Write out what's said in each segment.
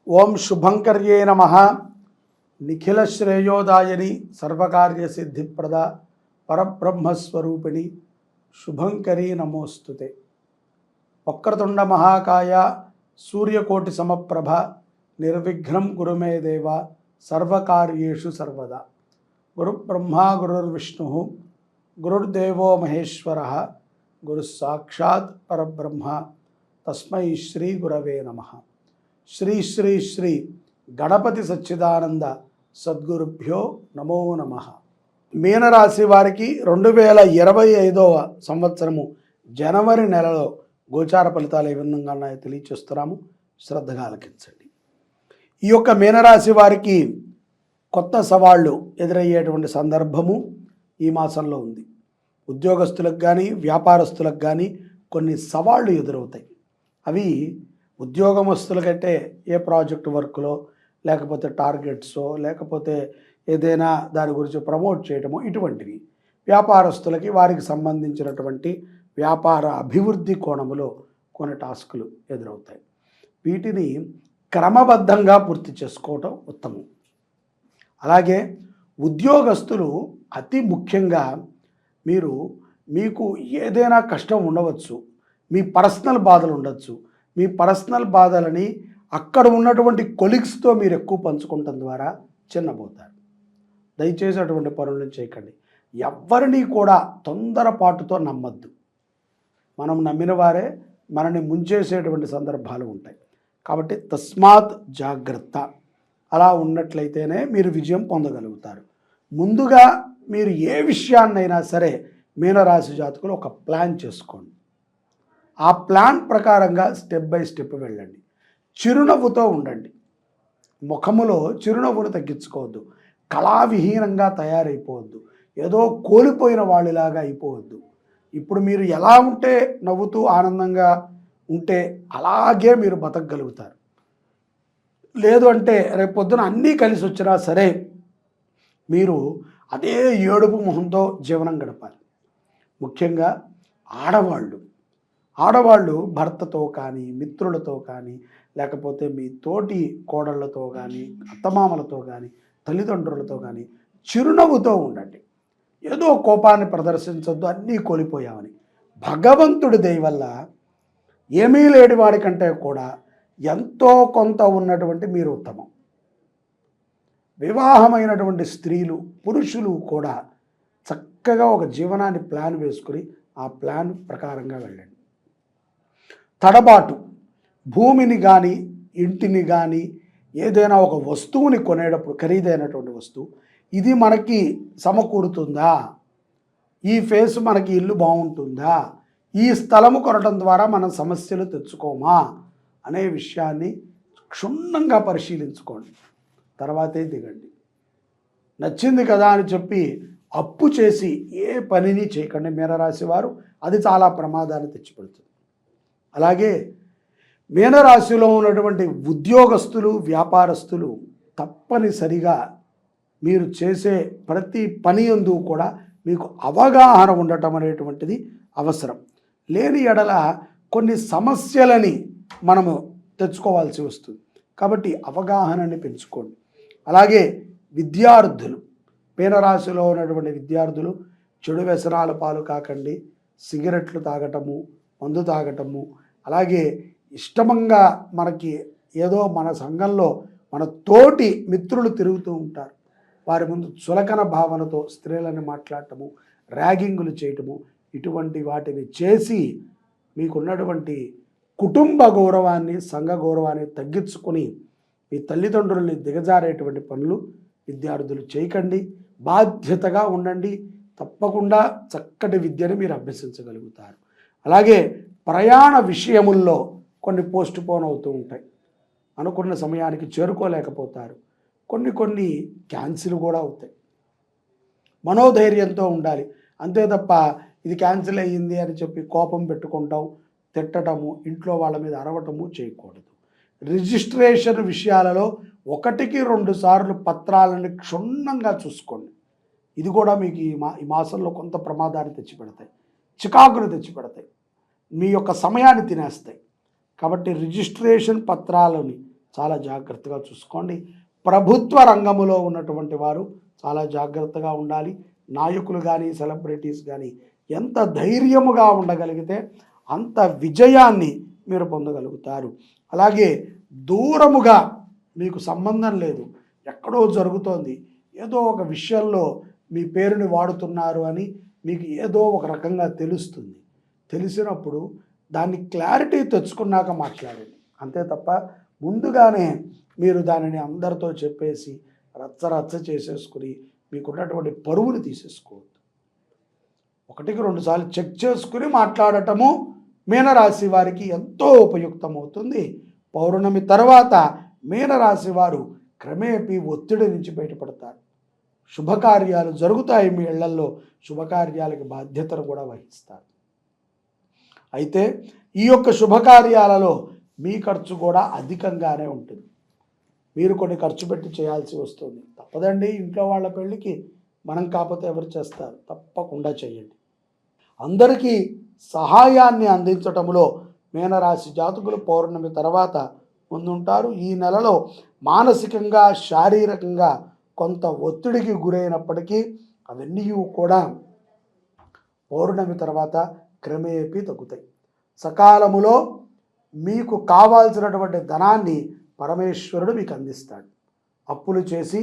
ఓం శుభంకర్యే నమః. నిఖిల శ్రేయోదాయని సర్వకార్య సిద్ధిప్రద పరబ్రహ్మస్వరూపిణి శుభంకరీ నమోస్తుతే. వక్రతుండ మహాకాయ సూర్యకోటి సమప్రభ నిర్విఘ్నం కురు మే దేవ సర్వకార్యేషు సర్వదా. గురుబ్రహ్మా గురుర్విష్ణు గురుర్దేవో మహేశ్వర గురు సాక్షాత్ పరబ్రహ్మ తస్మై శ్రీ గురవే నమః. శ్రీ శ్రీ శ్రీ గణపతి సచ్చిదానంద సద్గురుభ్యో నమో నమః. మీనరాశి వారికి 2025వ సంవత్సరము జనవరి నెలలో గోచార ఫలితాలు ఏ విధంగా ఉన్నాయో తెలియచేస్తున్నాము, శ్రద్ధగా ఆలకించండి. ఈ యొక్క మీనరాశి వారికి కొత్త సవాళ్ళు ఎదురయ్యేటువంటి సందర్భము ఈ మాసంలో ఉంది. ఉద్యోగస్తులకు కానీ వ్యాపారస్తులకు కానీ కొన్ని సవాళ్ళు ఎదురవుతాయి. అవి ఉద్యోగమస్తులకంటే ఏ ప్రాజెక్ట్ వర్క్లో లేకపోతే టార్గెట్సో లేకపోతే ఏదైనా దాని గురించి ప్రమోట్ చేయటమో ఇటువంటివి. వ్యాపారస్తులకి వారికి సంబంధించినటువంటి వ్యాపార అభివృద్ధి కోణములో కొన్ని టాస్కులు ఎదురవుతాయి. వీటిని క్రమబద్ధంగా పూర్తి చేసుకోవటం ఉత్తమం. అలాగే ఉద్యోగస్తులు అతి ముఖ్యంగా మీకు ఏదైనా కష్టం ఉండవచ్చు, మీ పర్సనల్ బాధలు ఉండొచ్చు. మీ పర్సనల్ బాధలని అక్కడ ఉన్నటువంటి కొలీగ్స్తో మీరు ఎక్కువ పంచుకోవటం ద్వారా చిన్నబోతారు. దయచేసి అటువంటి పనులను చేయకండి. ఎవ్వరినీ కూడా తొందరపాటుతో నమ్మద్దు. మనం నమ్మిన వారే మనని ముంచేసేటువంటి సందర్భాలు ఉంటాయి. కాబట్టి తస్మాత్ జాగ్రత్త. అలా ఉన్నట్లయితేనే మీరు విజయం పొందగలుగుతారు. ముందుగా మీరు ఏ విషయాన్నైనా సరే మీనరాశి జాతకులు ఒక ప్లాన్ చేసుకోండి. ఆ ప్లాన్ ప్రకారంగా స్టెప్ బై స్టెప్ వెళ్ళండి. చిరునవ్వుతో ఉండండి. ముఖములో చిరునవ్వును తగ్గించుకోవద్దు. కళావిహీనంగా తయారైపోవద్దు. ఏదో కోల్పోయిన వాళ్ళలాగా అయిపోవద్దు. ఇప్పుడు మీరు ఎలా ఉంటే నవ్వుతూ ఆనందంగా ఉంటే అలాగే మీరు బతకగలుగుతారు. లేదు అంటే రేపొద్దున అన్నీ కలిసి వచ్చినా సరే మీరు అదే ఏడుపు మొహంతో జీవనం గడపాలి. ముఖ్యంగా ఆడవాళ్ళు భర్తతో కానీ మిత్రులతో కానీ లేకపోతే మీ తోటి కోడళ్లతో కానీ అత్తమామలతో కానీ తల్లిదండ్రులతో కానీ చిరునవ్వుతో ఉండండి. ఏదో కోపాన్ని ప్రదర్శించొద్దు, అన్నీ కోల్పోయామని. భగవంతుడి దయ వల్ల ఏమీ లేని వాడికంటే కూడా ఎంతో కొంత ఉన్నటువంటి మీరు ఉత్తమం. వివాహమైనటువంటి స్త్రీలు పురుషులు కూడా చక్కగా ఒక జీవనాన్ని ప్లాన్ వేసుకుని ఆ ప్లాన్ ప్రకారంగా వెళ్ళండి. తడబాటు, భూమిని కానీ ఇంటిని కానీ ఏదైనా ఒక వస్తువుని కొనేటప్పుడు ఖరీదైనటువంటి వస్తువు ఇది మనకి సమకూరుతుందా, ఈ ఫేస్ మనకి ఇల్లు బాగుంటుందా, ఈ స్థలము కొనడం ద్వారా మనం సమస్యలు తెచ్చుకోమా అనే విషయాన్ని క్షుణ్ణంగా పరిశీలించుకోండి. తర్వాతే దిగండి. నచ్చింది కదా అని చెప్పి అప్పు చేసి ఏ పనిని చేయకండి మీనరాశి వారు. అది చాలా ప్రమాదాన్ని తెచ్చిపెడుతుంది. అలాగే మీనరాశిలో ఉన్నటువంటి ఉద్యోగస్తులు వ్యాపారస్తులు తప్పనిసరిగా మీరు చేసే ప్రతి పని యందు కూడా మీకు అవగాహన ఉండటం అనేటువంటిది అవసరం. లేని ఎడల కొన్ని సమస్యలని మనము తెచ్చుకోవాల్సి వస్తుంది. కాబట్టి అవగాహనని పెంచుకోండి. అలాగే విద్యార్థులు, మీనరాశిలో ఉన్నటువంటి విద్యార్థులు చెడు వ్యసనాల పాలు కాకండి. సిగరెట్లు తాగటము, మందు తాగటము, అలాగే ఇష్టంగా మనకి ఏదో మన సంఘంలో మన తోటి మిత్రులు తిరుగుతూ ఉంటారు, వారి ముందు చులకన భావనతో స్త్రీలను మాట్లాడటము, ర్యాగింగులు చేయటము, ఇటువంటి వాటిని చేసి మీకున్నటువంటి కుటుంబ గౌరవాన్ని సంఘ గౌరవాన్ని తగ్గించుకొని మీ తల్లిదండ్రుల్ని దిగజారేటువంటి పనులు విద్యార్థులు చేయకండి. బాధ్యతగా ఉండండి. తప్పకుండా చక్కటి విద్యను మీరు అభ్యసించగలుగుతారు. అలాగే ప్రయాణ విషయముల్లో కొన్ని పోస్ట్ పోన్ అవుతూ ఉంటాయి. అనుకున్న సమయానికి చేరుకోలేకపోతారు. కొన్ని క్యాన్సిల్ కూడా అవుతాయి. మనోధైర్యంతో ఉండాలి. అంతే తప్ప ఇది క్యాన్సిల్ అయ్యింది అని చెప్పి కోపం పెట్టుకుంటాం, తిట్టడము, ఇంట్లో వాళ్ళ మీద అరవటము చేయకూడదు. రిజిస్ట్రేషన్ విషయాలలో 1కి 2 సార్లు పత్రాలను క్షుణ్ణంగా చూసుకోండి. ఇది కూడా మీకు ఈ మాసంలో కొంత ప్రమాదాన్ని తెచ్చిపెడతాయి, చికాకును తెచ్చిపెడతాయి, మీ యొక్క సమయాన్ని తినేస్తాయి. కాబట్టి రిజిస్ట్రేషన్ పత్రాలని చాలా జాగ్రత్తగా చూసుకోండి. ప్రభుత్వ రంగంలో ఉన్నటువంటి వారు చాలా జాగ్రత్తగా ఉండాలి. నాయకులు కానీ సెలబ్రిటీస్ కానీ ఎంత ధైర్యముగా ఉండగలిగితే అంత విజయాన్ని మీరు పొందగలుగుతారు. అలాగే దూరముగా మీకు సంబంధం లేదు, ఎక్కడో జరుగుతోంది, ఏదో ఒక విషయంలో మీ పేరుని వాడుతున్నారు అని మీకు ఏదో ఒక రకంగా తెలుస్తుంది. తెలిసినప్పుడు దాన్ని క్లారిటీ తెచ్చుకున్నాక మాట్లాడండి. అంతే తప్ప ముందుగానే మీరు దానిని అందరితో చెప్పేసి రచ్చ చేసేసుకుని మీకున్నటువంటి పరువుని తీసేసుకోవద్దు. 1-2 సార్లు చెక్ చేసుకుని మాట్లాడటము మీనరాశి వారికి ఎంతో ఉపయుక్తమవుతుంది. పౌర్ణమి తర్వాత మీనరాశి వారు క్రమేపీ ఒత్తిడి నుంచి బయటపడతారు. శుభకార్యాలు జరుగుతాయి. మీ ఇళ్లల్లో శుభకార్యాలకు బాధ్యతను కూడా వహిస్తారు. అయితే ఈ యొక్క శుభకార్యాలలో మీ ఖర్చు కూడా అధికంగానే ఉంటుంది. మీరు కొన్ని ఖర్చు పెట్టి చేయాల్సి వస్తుంది. తప్పదండి, ఇంట్లో వాళ్ళ పెళ్ళికి మనం కాకపోతే ఎవరు చేస్తారు? తప్పకుండా చేయండి. అందరికీ సహాయాన్ని అందించటంలో మీనరాశి జాతకులు పౌర్ణమి తర్వాత ముందుంటారు. ఈ నెలలో మానసికంగా శారీరకంగా కొంత ఒత్తిడికి గురైనప్పటికీ అవన్నీ కూడా పౌర్ణమి తర్వాత క్రమేపీ తగ్గుతాయి. సకాలములో మీకు కావాల్సినటువంటి ధనాన్ని పరమేశ్వరుడు మీకు అందిస్తాడు. అప్పులు చేసి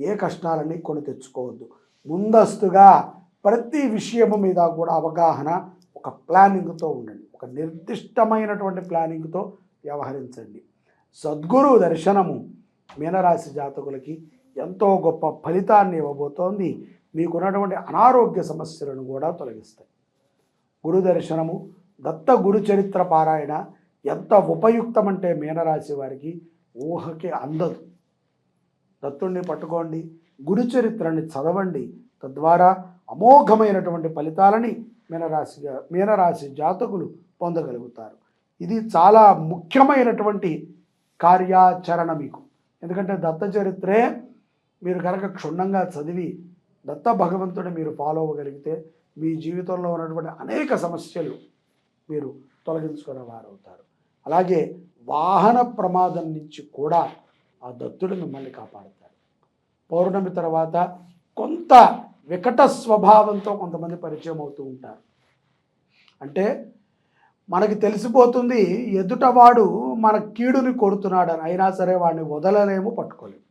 ఏ కష్టాలన్నీ కొని తెచ్చుకోవద్దు. ముందస్తుగా ప్రతి విషయము మీద కూడా అవగాహన, ఒక ప్లానింగ్తో ఉండండి. ఒక నిర్దిష్టమైనటువంటి ప్లానింగ్తో వ్యవహరించండి. సద్గురు దర్శనము మీనరాశి జాతకులకి ఎంతో గొప్ప ఫలితాన్ని ఇవ్వబోతోంది. మీకున్నటువంటి అనారోగ్య సమస్యలను కూడా తొలగిస్తాయి. గురు దర్శనము, దత్త గురు చరిత్ర పారాయణ ఎంత ఉపయుక్తమంటే మీనరాశి వారికి ఊహకి అందదు. దత్తుణ్ణి పట్టుకోండి, గురు చరిత్రని చదవండి. తద్వారా అమోఘమైనటువంటి ఫలితాలని మీనరాశి జాతకులు పొందగలుగుతారు. ఇది చాలా ముఖ్యమైనటువంటి కార్యాచరణ మీకు. ఎందుకంటే దత్త చరిత్రే మీరు కనుక క్షుణ్ణంగా చదివి దత్త భగవంతుడిని మీరు ఫాలో అవ్వగలిగితే మీ జీవితంలో ఉన్నటువంటి అనేక సమస్యలు మీరు తొలగించుకునే వారు అవుతారు. అలాగే వాహన ప్రమాదం నుంచి కూడా ఆ దత్తుడు మిమ్మల్ని కాపాడుతాడు. పౌర్ణమి తర్వాత కొంత వికట స్వభావంతో కొంతమంది పరిచయం అవుతూ ఉంటారు. అంటే మనకి తెలిసిపోతుంది ఎదుటవాడు మన కీడుని కోరుతున్నాడని, అయినా సరే వాడిని వదలలేము, పట్టుకోలేము.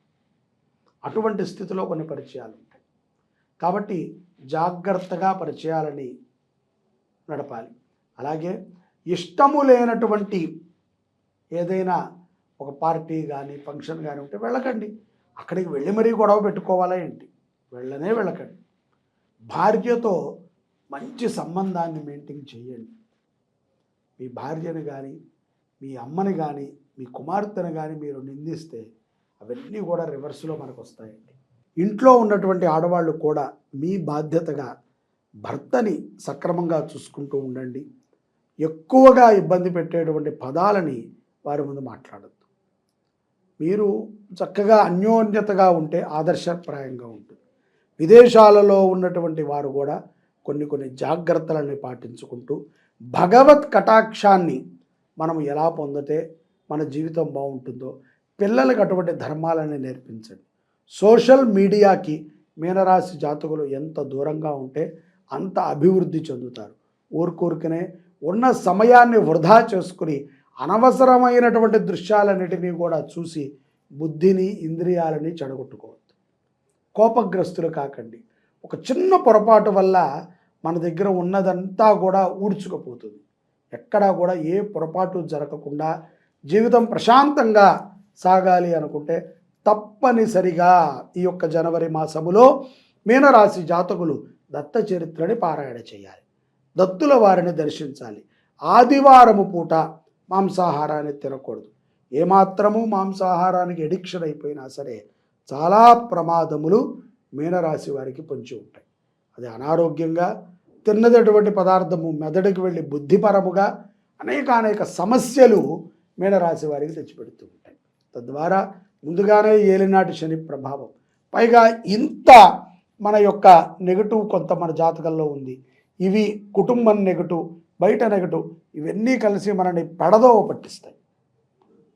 అటువంటి స్థితిలో కొన్ని పరిచయాలు ఉంటాయి. కాబట్టి జాగ్రత్తగా పరిచయాలని నడపాలి. అలాగే ఇష్టము లేనటువంటి ఏదైనా ఒక పార్టీ కానీ ఫంక్షన్ కానీ ఉంటే వెళ్ళకండి. అక్కడికి వెళ్ళి మరీ గొడవ పెట్టుకోవాలా ఏంటి? వెళ్ళకండి. భార్యతో మంచి సంబంధాన్ని మెయింటైన్ చేయండి. మీ భార్యను కానీ మీ అమ్మని కానీ మీ కుమార్తెను కానీ మీరు నిందిస్తే అవన్నీ కూడా రివర్స్లో మనకు వస్తాయండి. ఇంట్లో ఉన్నటువంటి ఆడవాళ్ళు కూడా మీ బాధ్యతగా భర్తని సక్రమంగా చూసుకుంటూ ఉండండి. ఎక్కువగా ఇబ్బంది పెట్టేటువంటి పదాలని వారి ముందు మాట్లాడద్దు. మీరు చక్కగా అన్యోన్యతగా ఉంటే ఆదర్శప్రాయంగా ఉంటుంది. విదేశాలలో ఉన్నటువంటి వారు కూడా కొన్ని జాగ్రత్తలని పాటించుకుంటూ భగవత్ కటాక్షాన్ని మనం ఎలా పొందితే మన జీవితం బాగుంటుందో పిల్లలకు అటువంటి ధర్మాలని నేర్పించండి. సోషల్ మీడియాకి మీనరాశి జాతకులు ఎంత దూరంగా ఉంటే అంత అభివృద్ధి చెందుతారు. ఊరుకూరుకనే ఉన్న సమయాన్ని వృధా చేసుకుని అనవసరమైనటువంటి దృశ్యాలన్నిటినీ కూడా చూసి బుద్ధిని ఇంద్రియాలని చెడగొట్టుకోవద్దు. కోపగ్రస్తులు కాకండి. ఒక చిన్న పొరపాటు వల్ల మన దగ్గర ఉన్నదంతా కూడా ఊడ్చుకుపోతుంది. ఎక్కడా కూడా ఏ పొరపాటు జరగకుండా జీవితం ప్రశాంతంగా సాగాలి అనుకుంటే తప్పనిసరిగా ఈ యొక్క జనవరి మాసములో మీనరాశి జాతకులు దత్త చరిత్రని పారాయణ చేయాలి. దత్తుల వారిని దర్శించాలి. ఆదివారము పూట మాంసాహారాన్ని తినకూడదు. ఏమాత్రము మాంసాహారానికి ఎడిక్షన్ అయిపోయినా సరే చాలా ప్రమాదములు మీనరాశి వారికి పొంచి ఉంటాయి. అది అనారోగ్యంగా తిన్నటువంటి పదార్థము మెదడుకు వెళ్ళి బుద్ధిపరముగా అనేక సమస్యలు మీనరాశి వారికి తెచ్చిపెడుతూ ఉంటాయి. తద్వారా ముందుగానే ఏలినాటి శని ప్రభావం, పైగా ఇంత మన యొక్క నెగటివ్ కొంత మన జాతకంలో ఉంది. ఇవి కుటుంబం నెగటివ్, బయట నెగటివ్, ఇవన్నీ కలిసి మనని పెడదోవ పట్టిస్తాయి.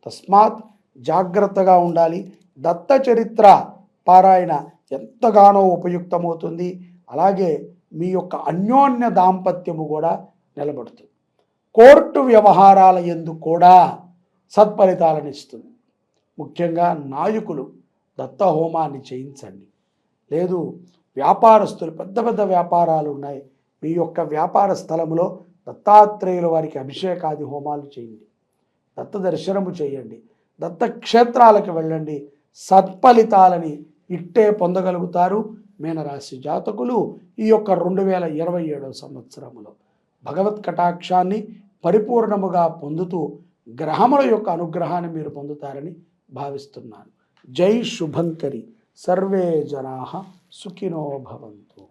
తస్మాత్ జాగ్రత్తగా ఉండాలి. దత్త చరిత్ర పారాయణ ఎంతగానో ఉపయుక్తమవుతుంది. అలాగే మీ యొక్క అన్యోన్య దాంపత్యము కూడా నిలబడుతుంది. కోర్టు వ్యవహారాల యందు కూడా సత్ఫలితాలను ఇస్తుంది. ముఖ్యంగా నాయకులు దత్త హోమాన్ని చేయించండి. లేదు వ్యాపారస్తులు, పెద్ద పెద్ద వ్యాపారాలు ఉన్నాయి, మీ యొక్క వ్యాపార స్థలంలో దత్తాత్రేయుల వారికి అభిషేకాది హోమాలు చేయండి. దత్త దర్శనము చేయండి. దత్త క్షేత్రాలకు వెళ్ళండి. సత్ఫలితాలని ఇట్టే పొందగలుగుతారు. మీనరాశి జాతకులు ఈ యొక్క 2027 సంవత్సరములో భగవత్ కటాక్షాన్ని పరిపూర్ణముగా పొందుతూ గ్రహముల యొక్క అనుగ్రహాన్ని మీరు పొందుతారని భావిస్తున్నాను. జై శుభంకరి. సర్వే జనాః సుఖినో భవంతు.